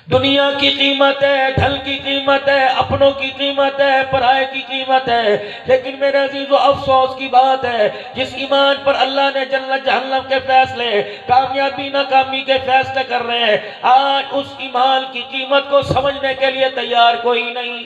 दुनिया की कीमत है, धन की कीमत है, अपनों की कीमत है, पराये की कीमत है। लेकिन मेरे अजीजों, अफसोस की बात है, जिस ईमान पर अल्लाह ने जन्नत जहन्नम के फैसले, कामयाबी नाकामी के फैसले कर रहे हैं, आज उस ईमान की कीमत को समझने के लिए तैयार कोई नहीं।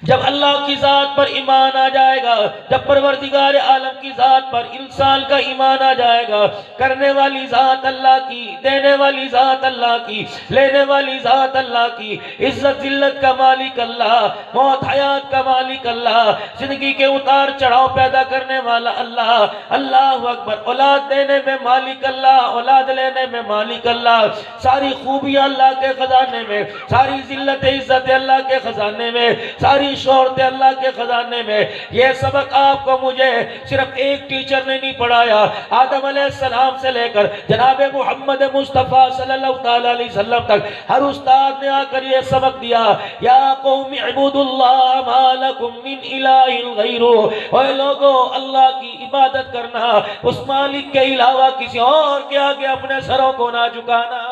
जब अल्लाह की जात पर ईमान आ जाएगा, जब परवरदिगार आलम की जात पर इंसान का ईमान आ जाएगा, करने वाली जात अल्लाह की, देने वाली जात अल्लाह की, लेने वाली जात अल्लाह की, इज्जत जिल्लत का मालिक अल्लाह, मौत हयात का मालिक अल्लाह, जिंदगी के उतार चढ़ाव पैदा करने वाला अल्लाह, अल्लाह अकबर। औलाद देने में मालिक अल्लाह, औलाद लेने में मालिक अल्लाह, सारी खूबियां अल्लाह के खजाने में, सारी जिल्लत इज्जत अल्लाह के खजाने में, सारी शोहरत अल्लाह के खजाने में। यह सबक आपको मुझे सिर्फ एक टीचर ने नहीं पढ़ाया, आदम अलैहिस्सलाम से लेकर जनाब मोहम्मद मुस्तफ़ा सल्लल्लाहु अलैहि वसल्लम तक हर उस्ताद ने आकर यह सबक दिया, या कौमी इबुदुल्लाह मा लकुम मिन इलाहिन गैरु। ओए लोगो, अल्लाह की इबादत करना, उस मालिक के अलावा किसी और के आगे अपने सरों को ना झुकाना।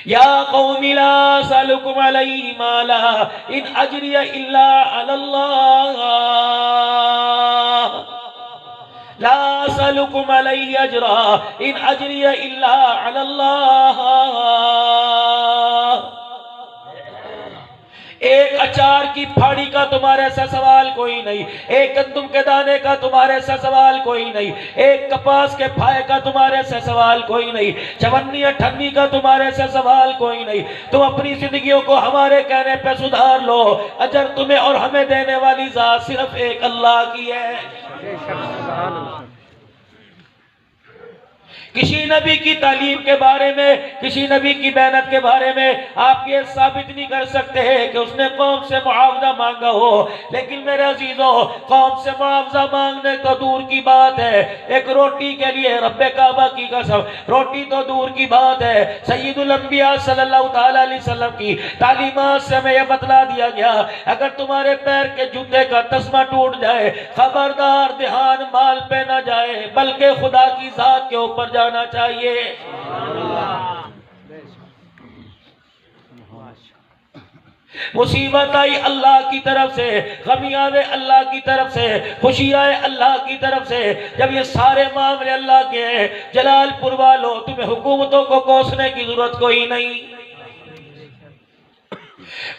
या कौमी ला असअलुकुम अलैहि माला इन अजरिया इल्ला अल्लाह, ला असअलुकुम अलैहि अजरा इन अजरिया इल्ला अल्लाह। एक अचार की फाड़ी का तुम्हारे से सवाल कोई नहीं, एक गंदुम के दाने का तुम्हारे से सवाल कोई नहीं, एक कपास के फाये का तुम्हारे से सवाल कोई नहीं, चवन्नी अठन्नी का तुम्हारे से सवाल कोई नहीं। तुम अपनी जिंदगियों को हमारे कहने पे सुधार लो। अजर तुम्हें और हमें देने वाली जात सिर्फ एक अल्लाह की है। किसी नबी की तालीम के बारे में, किसी नबी की मेहनत के बारे में आप ये साबित नहीं कर सकते हैं कि उसने कौम से मुआवजा मांगा हो। लेकिन मेरे अजीजों, कौम से मुआवजा मांगने तो दूर की बात है, एक रोटी के लिए रब्बे काबा की कसम, रोटी तो दूर की बात है। सय्यदुल अंबिया सल्लल्लाहु अलैहि वसल्लम की तालीमात से हमें यह बतला दिया गया, अगर तुम्हारे पैर के जूते का तस्मा टूट जाए, खबरदार ध्यान माल पे ना जाए, बल्कि खुदा की जात के ऊपर जाना चाहिए। मुसीबत आई अल्लाह की तरफ से, गमी आवे अल्लाह की तरफ से, खुशी आए अल्लाह की तरफ से। जब ये सारे मामले अल्लाह के हैं, जलालपुर वालों, तुम्हें हुकूमतों को कोसने की जरूरत कोई नहीं।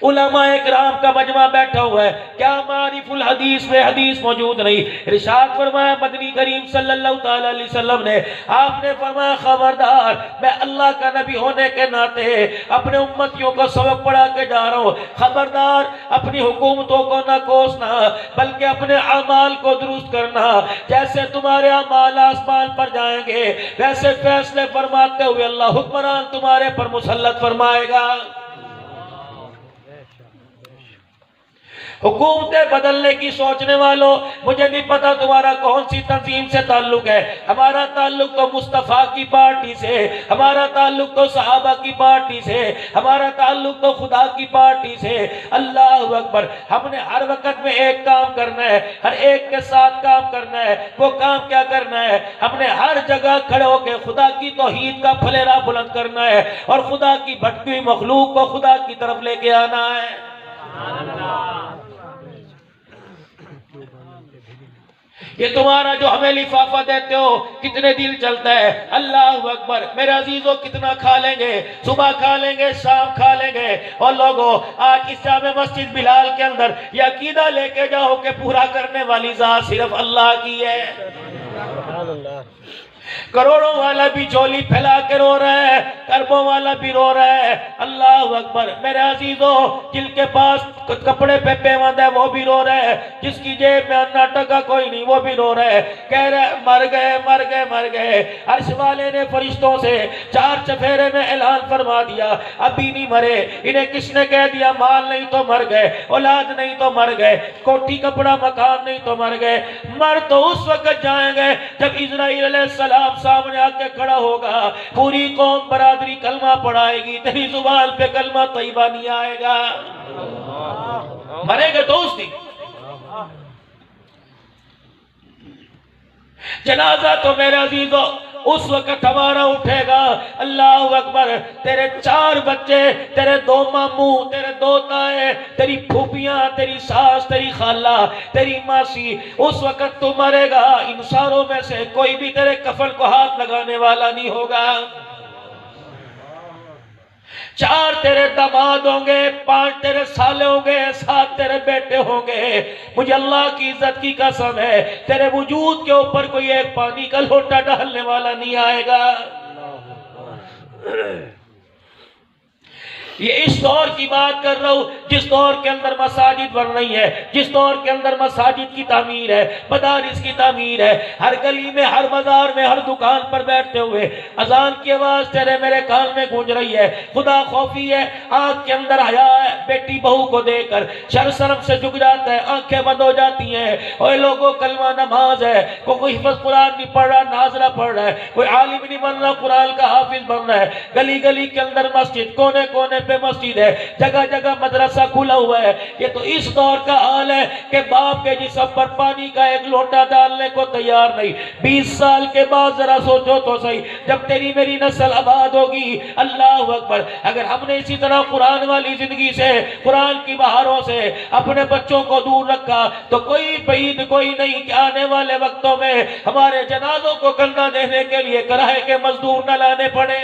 उलमाए किराम का मजमा बैठा हुआ है, क्या मारिफुल हदीस में हदीस मौजूद नहीं। इरशाद फरमाया मदनी करीम सल्लल्लाहु अलैहि वसल्लम ने, आपने फरमाया खबरदार, मैं अल्लाह का नबी होने के नाते अपने उम्मतियों को सबक पढ़ा के जा रहा हूँ, खबरदार अपनी हुकूमतों को न कोसना, बल्कि अपने अमाल को दुरुस्त करना। जैसे तुम्हारे अमाल आसमान पर जाएंगे, वैसे फैसले फरमाते हुए अल्लाह हुक्मरान तुम्हारे पर मुसल्लत फरमाएगा। हुकूमतें बदलने की सोचने वालों, मुझे नहीं पता तुम्हारा कौन सी तंजीम से ताल्लुक है। हमारा ताल्लुक तो मुस्तफ़ा की पार्टी से, हमारा ताल्लुक तो सहाबा की पार्टी से, हमारा ताल्लुक तो खुदा की पार्टी से। अल्लाह अकबर। हमने हर वक्त में एक काम करना है, हर एक के साथ काम करना है। वो काम क्या करना है? हमने हर जगह खड़े होकर खुदा की तौहीद का फलेरा बुलंद करना है और खुदा की भटकी हुई मखलूक को खुदा की तरफ लेके आना है। ये तुम्हारा जो हमें लिफाफा देते हो, कितने दिल चलता है। अल्लाह अकबर। मेरे अजीजों, कितना खा लेंगे, सुबह खा लेंगे, शाम खा लेंगे। और लोगों, आज इस जामे मस्जिद बिलाल के अंदर ये अकीदा लेके जाओ कि पूरा करने वाली जात सिर्फ अल्लाह की है। करोड़ों वाला भी झोली फैला के रो रहा है, अरबों वाला भी रो रहा है। अल्लाह अकबर। मेरे अजीजों, जिनके पास कपड़े पे पेवंद है वो भी रो रहे हैं, जिसकी जेब में अन्ना टका कोई नहीं वो भी रो रहे हैं, कह रहे मर गए मर गए मर गए। अर्श वाले ने फरिश्तों से 4 चफेरे में ऐलान फरमा दिया, अभी नहीं मरे। इन्हें किसने कह दिया? माल नहीं तो मर गए, औलाद नहीं तो मर गए, कोठी कपड़ा मकान नहीं तो मर गए। मर तो उस वक्त जाएंगे जब इज़राइल अलैहिस्सलाम सामने आके खड़ा होगा, पूरी कौम बरादरी कलमा पढ़ाएगी, तेरी जुबान पे कलमा तैयबा नहीं आएगा। मरेगा तो उस दिन। जनाजा तो मेरे अजीजों उस वक्त हमारा उठेगा। अल्लाह अकबर। तेरे 4 बच्चे, तेरे 2 मामू, तेरे 2 ताए, तेरी फूफियां, तेरी सास, तेरी खाला, तेरी मासी, उस वक्त तू मरेगा। इन सारों में से कोई भी तेरे कफन को हाथ लगाने वाला नहीं होगा। 4 तेरे दामाद होंगे, 5 तेरे साले होंगे, 7 तेरे बेटे होंगे। मुझे अल्लाह की इज्जत की कसम है, तेरे वजूद के ऊपर कोई एक पानी का लोटा डालने वाला नहीं आएगा। ये इस दौर की बात कर रहा हूं जिस दौर के अंदर मसाजिद बन रही है, जिस दौर के अंदर मसाजिद की तामीर है, मदारिस की तामीर है। हर गली में, हर बाजार में, हर दुकान पर बैठते हुए अजान की आवाज तेरे मेरे कान में गूंज रही है। खुदा खौफी है, आंख के अंदर हया है। बेटी बहू को देखकर शर्म शर्म से झुक जाता है, आंखें बंद हो जाती हैं। ओए लोगों, कलमा नमाज है, कोई हिफ्ज़ कुरान नहीं पढ़ रहा, नाजरा पढ़ रहा है, कोई आलिम नहीं बन रहा, कुरान का हाफिज बन रहा है। गली गली के अंदर मस्जिद, कोने कोने पे मस्जिद है, जगह जगह मदरसा खुला हुआ है। ये तो इस दौर का हाल है कि बाप के जिस्म पर पानी का एक लोटा डालने को तैयार नहीं। 20 साल के बाद जरा सोचो तो सही, जब तेरी मेरी नस्ल आबाद होगी, अल्लाह अकबर, अगर हमने इसी तरह कुरान वाली जिंदगी से, कुरान की बहारों से अपने बच्चों को दूर रखा तो कोई बईद कोई नहीं कि आने वाले वक्तों में हमारे जनाजों को कंधा देने के लिए किराए के मजदूर न लाने पड़े।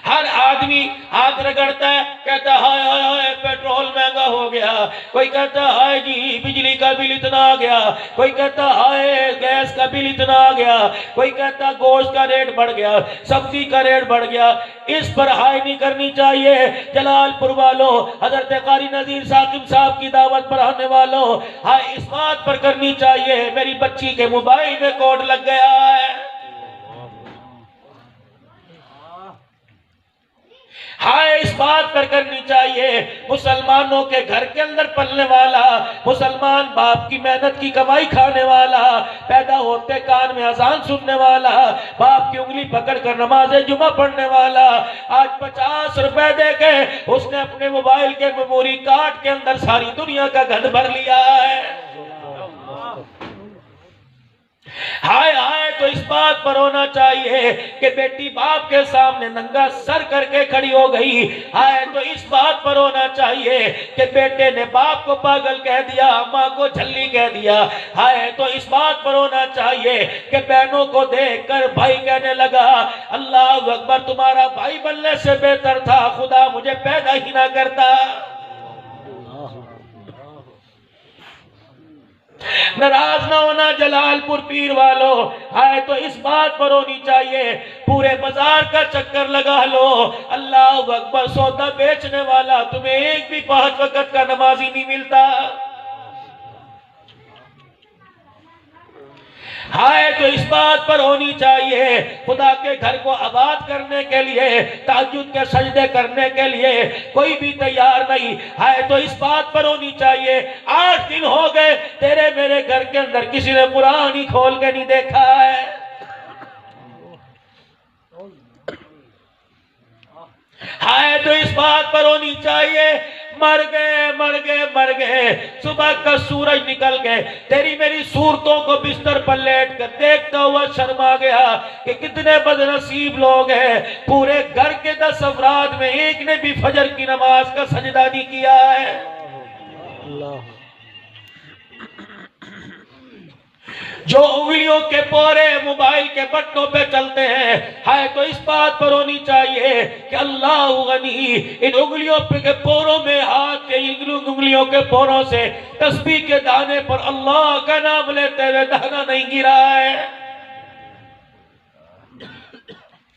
हर आदमी हाथ रगड़ता है, कहता है हाय हाय हाय पेट्रोल महंगा हो गया, कोई कहता है हाय जी बिजली का बिल इतना आ गया, कोई कहता है हाय गैस का बिल इतना आ गया, कोई कहता गोश्त का रेट बढ़ गया, सब्जी का रेट बढ़ गया। इस पर हाय नहीं करनी चाहिए। जलालपुर वालों, हजरत कारी नजीर साकिब साहब की दावत पर आने वालों, हाय इस बात पर करनी चाहिए मेरी बच्ची के मोबाइल में कोड लग गया है। हाय इस बात पर करनी चाहिए मुसलमानों के घर के अंदर पलने वाला, मुसलमान बाप की मेहनत की कमाई खाने वाला, पैदा होते कान में अजान सुनने वाला, बाप की उंगली पकड़ कर नमाज़े जुमा पढ़ने वाला, आज 50 रुपए दे के उसने अपने मोबाइल के मेमोरी कार्ड के अंदर सारी दुनिया का गंद भर लिया है। हाय हाय तो इस बात पर होना चाहिए कि बेटी बाप के सामने नंगा सर करके खड़ी हो गई। हाय तो इस बात पर होना चाहिए कि बेटे ने बाप को पागल कह दिया, माँ को झल्ली कह दिया। हाय तो इस बात पर होना चाहिए कि बहनों को देखकर भाई कहने लगा अल्लाह अकबर, तुम्हारा भाई बनने से बेहतर था खुदा मुझे पैदा ही ना करता। नाराज ना होना जलालपुर पीर वालों, आए तो इस बात पर होनी चाहिए पूरे बाजार का चक्कर लगा लो, अल्लाह अकबर, सौदा बेचने वाला तुम्हें एक भी 5 वक्त का नमाजी नहीं मिलता। हाय तो इस बात पर होनी चाहिए खुदा के घर को आबाद करने के लिए, ताज्जुद के सजदे करने के लिए कोई भी तैयार नहीं। हाय तो इस बात पर होनी चाहिए 8 दिन हो गए तेरे मेरे घर के अंदर किसी ने कुरान ही खोल के नहीं देखा है। हाय तो इस बात पर होनी चाहिए मर गए मर गए मर गए, सुबह का सूरज निकल गए, तेरी मेरी सूरतों को बिस्तर पर लेट कर देखता हुआ शर्मा गया कि कितने बदनसीब लोग हैं, पूरे घर के 10 अफराद में एक ने भी फजर की नमाज का सजदा नहीं किया है। अल्लाह। जो उंगलियों के पोरे मोबाइल के बटनों पे चलते हैं, हाय तो इस बात पर होनी चाहिए कि अल्लाह गनी, इन उंगलियों के पोरों में हाथ के उंगलियों के पोरों से तस्बीह के दाने पर अल्लाह का नाम लेते हुए दाना नहीं गिरा है।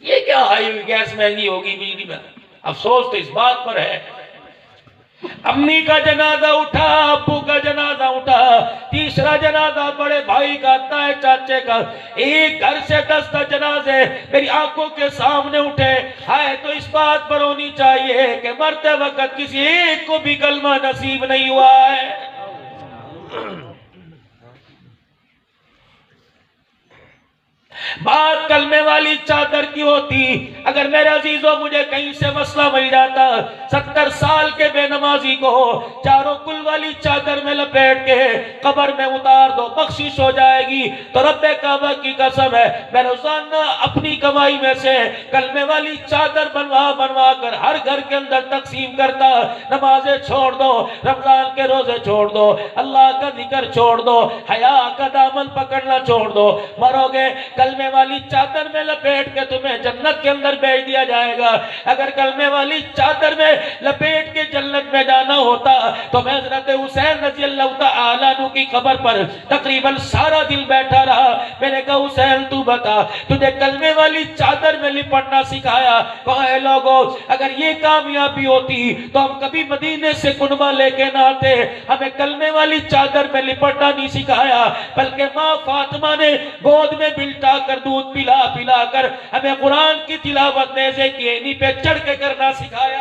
ये क्या हाई गैस महंगी होगी बिजली में, अफसोस तो इस बात पर है। अम्मी का जनाजा उठा, अब्बू का जनाजा उठा, तीसरा जनाजा बड़े भाई का आता है, चाचे का, एक घर से 10 जनाजे मेरी आंखों के सामने उठे। हाय तो इस बात पर होनी चाहिए कि मरते वक्त किसी एक को भी कलमा नसीब नहीं हुआ है। बात कलमे वाली चादर की होती, अगर मेरे अजीजों मुझे कहीं से मसला मिल जाता, 70 साल के बेनमाजी को चारों कुल वाली चादर में लपेट के कब्र में उतार दो, बख्शिश हो जाएगी। तो रब्बे काबा की कसम है, मैं रोजाना अपनी कमाई में से कलमे वाली चादर बनवा बनवा कर हर घर के अंदर तकसीम करता। नमाजें छोड़ दो, रमजान के रोजे छोड़ दो, अल्लाह का जिक्र छोड़ दो, हया का दामन पकड़ना छोड़ दो, मरोगे कलमे वाली चादर में लपेट के तुम्हें जन्नत के अंदर भेज दिया जाएगा। अगर कलमे वाली चादर में लपेट के जन्नत में जाना होता तो मैं हज़रत हुसैन रज़ी अल्लाह तआला अन्हु की कब्र पर तकरीबन सारा दिन बैठा रहा। मैंने कहा हुसैन तू बता, तुझे कलमे वाली चादर में लिपटना सिखाया कौन है? लोगों, अगर ये कामयाबी होती तो हम कभी मदीने से कुनबा लेके ना आते। हमें कलमे वाली चादर में लिपटना नहीं सिखाया, बल्कि माँ फातिमा ने गोद में बिल्टा कर दूध पिला पिला कर हमें कुरान की तिलावत नेज़े की एनी पे चढ़ के करना सिखाया।